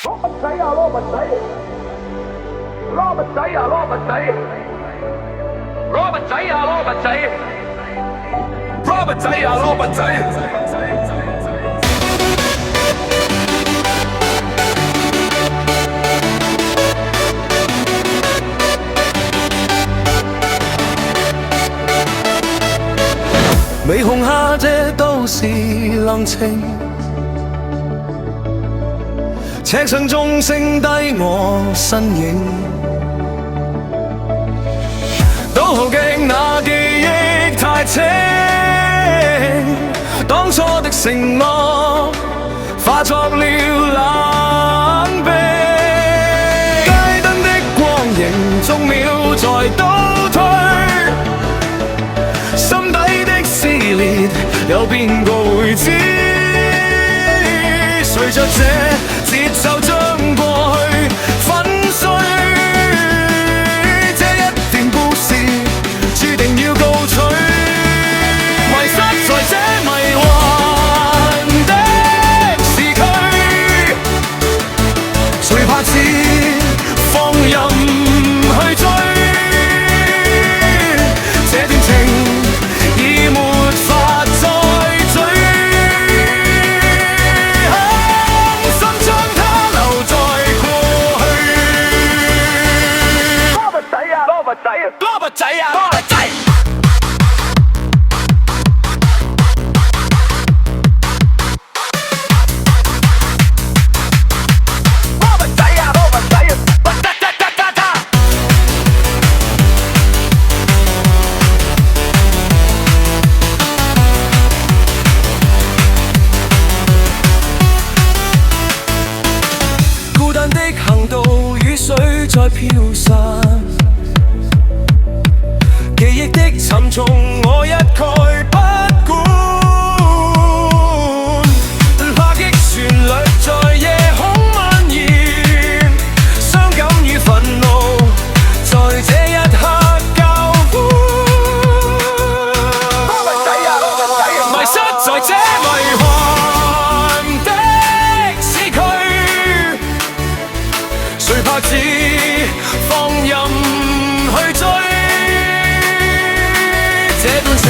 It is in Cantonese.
羅密仔啊，羅密仔，羅密仔啊，羅密仔，羅密仔啊，羅密仔，羅密仔啊，羅密仔。微紅下這都市冷清，尺上鐘聲低我身影，倒後鏡那記憶太清，當初的承諾化作了冷冰，街燈的光影逐秒在倒退，心底的撕裂有邊個會知？隨着這節奏將過去粉碎，這一段故事注定要告吹，迷失在這迷幻的時區，誰怕只放任去追？這段情已沒法再追，狠心將它留在過去。羅密仔啊，羅密仔，羅密仔啊，羅密仔。孤單的行道，雨水在飄散，記憶的沉重我一概不管，拍擊旋律在夜空蔓延，傷感與憤怒在這一刻交換，迷失在這迷幻的市區，誰怕只放任去追？這段情